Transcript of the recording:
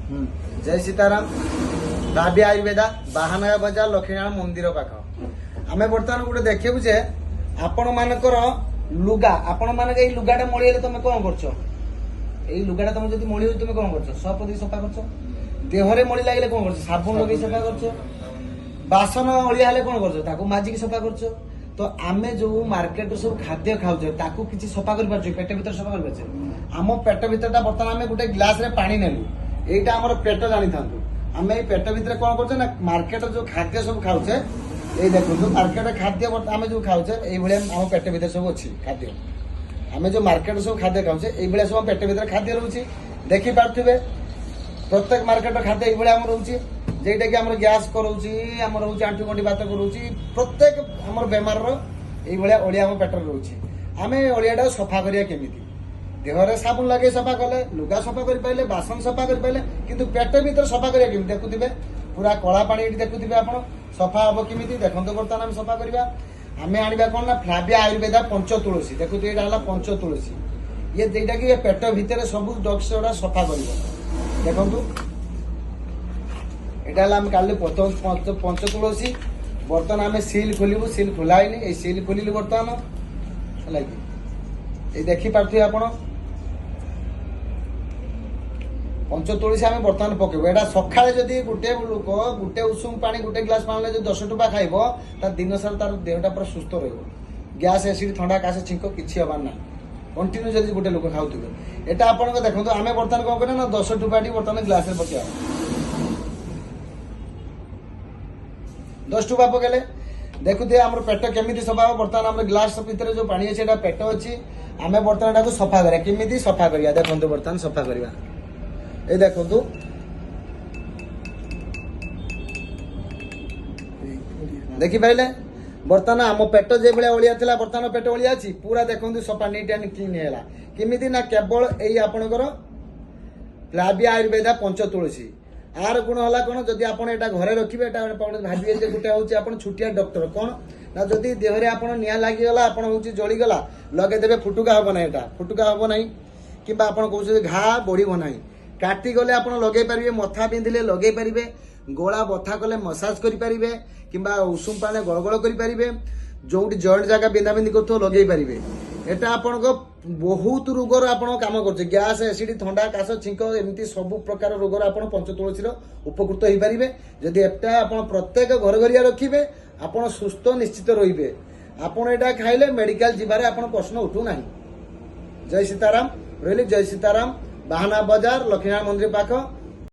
जय सीताराम भाभी आयुर्वेदा बाहानगा बजार लक्ष्मीनारायण मंदिर पाख आम बर्तमान गोटे देखू जे आपण मानकर लुगा आपण मान लुगाटा मड़ी तुम कौन कर लुगाटा तुम जब मड़ी तुम कौन कर सपदी सफा कर देहरे मड़ी लगे कौन कर साबुन लगे सफा कर बासन अलिया हेले कौन कर माजिक सफा कर तो आम जो मार्केट सब खाद्य खाऊे ताकू किसी सफा कर पेट भर सफा कर आम पेट भर बर्तमान आम गोटे ग्लास रे पानी नेलु এইটা আমার পেট জানি থাকু আমি এই পেট ভিতরে কোন করছে না মার্কেটে যে খাদ্য সব খাউছে এই দেখুন মার্কেটে খাদ্য আমি যে খাউছে এইভাবে আমার পেট ভিতরে সব আছে খাদ্য আমি যে মার্কেটে সব খাদ্য খাউছে এইভাবে সব পেট ভিতরে খাদ্য রয়েছে দেখি পারথিবে প্রত্যেক মার্কেটের খাদ্য এইভাবে আমার রয়েছে যেটা কি আমার গ্যাস করুছি আমার রয়েছে আঁঠু গঁঠি বাত করুছি প্রত্যেক আমার বেমারর এইভাবে অলিয়া আমার পেটরে রয়েছে আমি অলিয়াটা সফা করিয়া কেমিতি देहरे साबुन लगे सफा कले लुगा सफा कर पाइले बासन सफा कर पाइले किंतु पेट भीतर सफा करिया केमि देखुथिबे पूरा कला पानी एठी देखुथिबे आपण सफा हबो केमिति देखंतो बर्तमान हम सफा करबा आमे आनिबा कोन ना फ्लाविया आयुर्वेदा पंच तुलसी देखुथि एटा हला पंच तुलसी ये जेटा कि पेट भीतर सब डॉक्स ओडा सफा करबो देखंतो एटा हला हम काले पंच तुलसी बर्तमान आमे सील खोलिबो सील खोलाइनी ए सील खोलिलु बर्तमान लागी ए देखि पारथि आपण पंच तुलसी आम बर्तमान पकेब एटा सका जदि गोटे लोक गोटे उषुम पानी गोटे ग्लास पानी जो 10 टुपा खाइब तार दिन सारा तार देहटा पूरा सुस्थ रहिब गैस एसिड थंडा काश छिंक किसी हबार ना कंटिन्यू जदि गोटे लोक खाऊे एटा आपण देखो आम बर्तमान कौन करें ना 10 टुपाटी बर्तमान ग्लास पकेबा 10 टुपा पकेले देखुए आम पेट केमी सफा बर्तमान आम ग्लास भितर जो पानी अच्छे पेट अच्छी आम बर्तमान सफा करा केमी सफा करिया देखो बर्तमान सफा करिया ए देखो देखी पाइले बर्तमान आम पेट जो भाई ओलिया था बर्तमान पेट ओलिया अच्छी पूरा देखो सफा नीट एंड क्लीन है केमी ना केवल यही आपणकर फ्लाविया आयुर्वेदा पंच तुलसी आर गुण है कौन जदि आप घरे रखिए भाविए गोटे हूँ छुटिया डॉक्टर कौन ना जदि देहरे आप निआ लगिगला आप जलीगला लगेदेवे फुटुका हम ना यहाँ फुटुका हम ना कि आप घा बढ़ ना काटी गले आप लगे पारे मथा पिंधिले लगे पारे गोला बथा कले मसाज करें कि उषुम पाने गड़गड़ करें जो जॉइंट जगह बिंधा बिंधी कर लगे पारे एटा आपण बहुत रोगर आप कम कर गैस एसिड थंडा काश छिंक एमती सब प्रकार रोगर आप पंच तुलसी उपकृत हो पारे जदि एटा आप प्रत्येक घर घरिया रखिए आप सुस्थ निश्चित रे आपड़ यहाँ खाइले मेडिकल जीवार आप प्रश्न उठू ना जय सीताराम रही जय सीताराम बाहाना बाजार लक्ष्मीनारायण मंदिर पाख